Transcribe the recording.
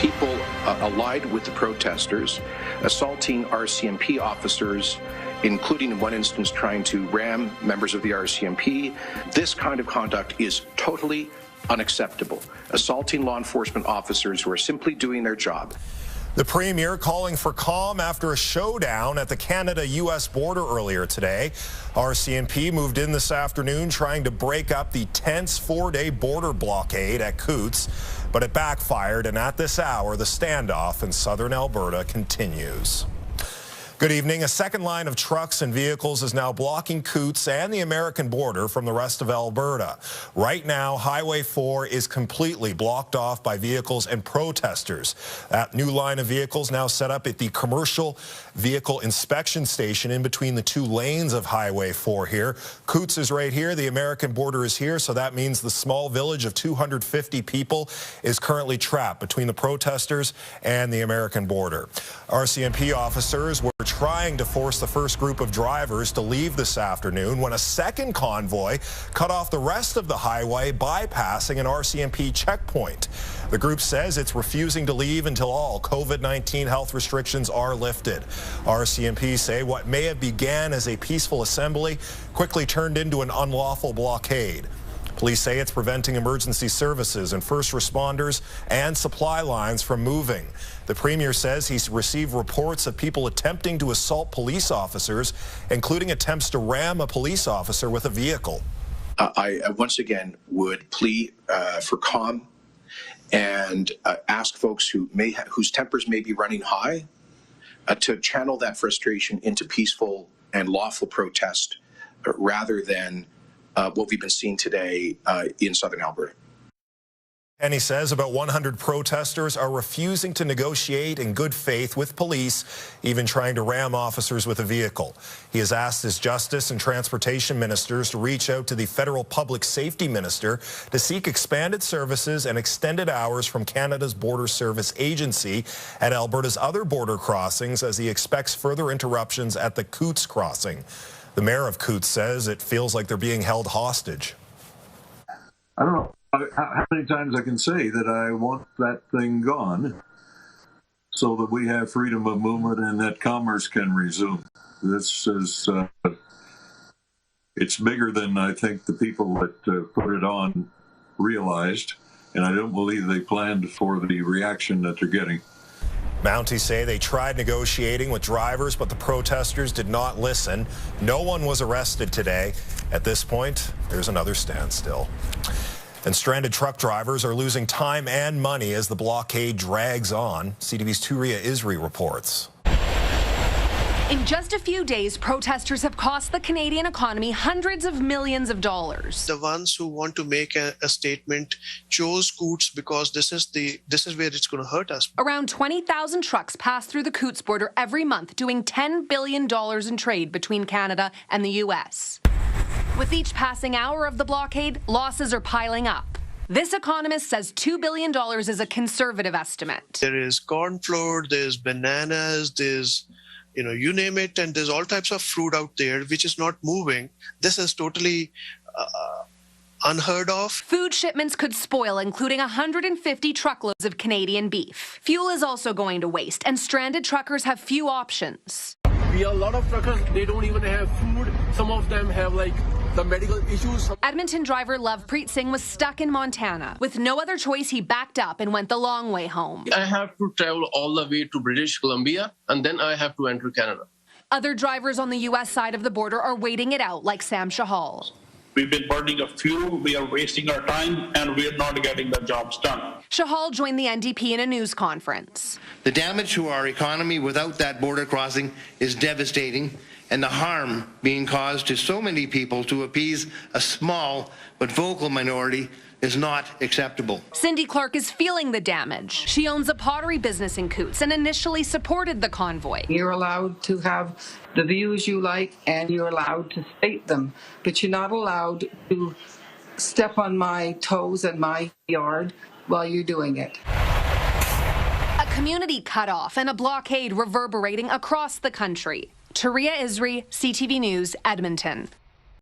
people allied with the protesters, assaulting RCMP officers, including in one instance trying to ram members of the RCMP. This kind of conduct is totally unacceptable. Assaulting law enforcement officers who are simply doing their job. The Premier calling for calm after a showdown at the Canada-U.S. border earlier today. RCMP moved in this afternoon trying to break up the tense 4-day border blockade at Coutts, but it backfired, and at this hour, the standoff in southern Alberta continues. Good evening. A second line of trucks and vehicles is now blocking Coutts and the American border from the rest of Alberta. Right now, Highway 4 is completely blocked off by vehicles and protesters. That new line of vehicles now set up at the commercial vehicle inspection station in between the two lanes of Highway 4 here. Coutts is right here. The American border is here, so that means the small village of 250 people is currently trapped between the protesters and the American border. RCMP officers were trying to force the first group of drivers to leave this afternoon when a second convoy cut off the rest of the highway, bypassing an RCMP checkpoint. The group says it's refusing to leave until all COVID-19 health restrictions are lifted. RCMP say what may have began as a peaceful assembly quickly turned into an unlawful blockade. Police say it's preventing emergency services and first responders and supply lines from moving. The Premier says he's received reports of people attempting to assault police officers, including attempts to ram a police officer with a vehicle. I once again would plead for calm and ask folks whose tempers may be running high to channel that frustration into peaceful and lawful protest rather than what we've been seeing today in southern Alberta. And he says about 100 protesters are refusing to negotiate in good faith with police, even trying to ram officers with a vehicle. He has asked his Justice and Transportation ministers to reach out to the federal Public Safety Minister to seek expanded services and extended hours from Canada's Border Service Agency at Alberta's other border crossings, as he expects further interruptions at the Coutts crossing. The mayor of Coutts says it feels like they're being held hostage. I don't know how many times I can say that I want that thing gone so that we have freedom of movement and that commerce can resume. This is, it's bigger than I think the people that put it on realized, and I don't believe they planned for the reaction that they're getting. Mounties say they tried negotiating with drivers, but the protesters did not listen. No one was arrested today. At this point, there's another standstill. And stranded truck drivers are losing time and money as the blockade drags on. CTV's Turia Isri reports. In just a few days, protesters have cost the Canadian economy hundreds of millions of dollars. The ones who want to make a statement chose Coutts because this is where it's going to hurt us. Around 20,000 trucks pass through the Coutts border every month, doing $10 billion in trade between Canada and the U.S. With each passing hour of the blockade, losses are piling up. This economist says $2 billion is a conservative estimate. There is corn flour, there's bananas, there's you name it, and there's all types of fruit out there which is not moving. This is totally unheard of. Food shipments could spoil, including 150 truckloads of Canadian beef. Fuel is also going to waste, and stranded truckers have few options. We have a lot of truckers, they don't even have food. Some of them have the medical issues. Edmonton driver Lovepreet Singh was stuck in Montana. With no other choice, he backed up and went the long way home. I have to travel all the way to British Columbia, and then I have to enter Canada. Other drivers on the U.S. side of the border are waiting it out, like Sam Shahal. We've been burning up fuel, we are wasting our time, and we are not getting the jobs done. Shahal joined the NDP in a news conference. The damage to our economy without that border crossing is devastating, and the harm being caused to so many people to appease a small but vocal minority is not acceptable. Cindy Clark is feeling the damage. She owns a pottery business in Coutts and initially supported the convoy. You're allowed to have the views you like and you're allowed to state them, but you're not allowed to step on my toes and my yard while you're doing it. A community cut off and a blockade reverberating across the country. Turia Isri, CTV News, Edmonton.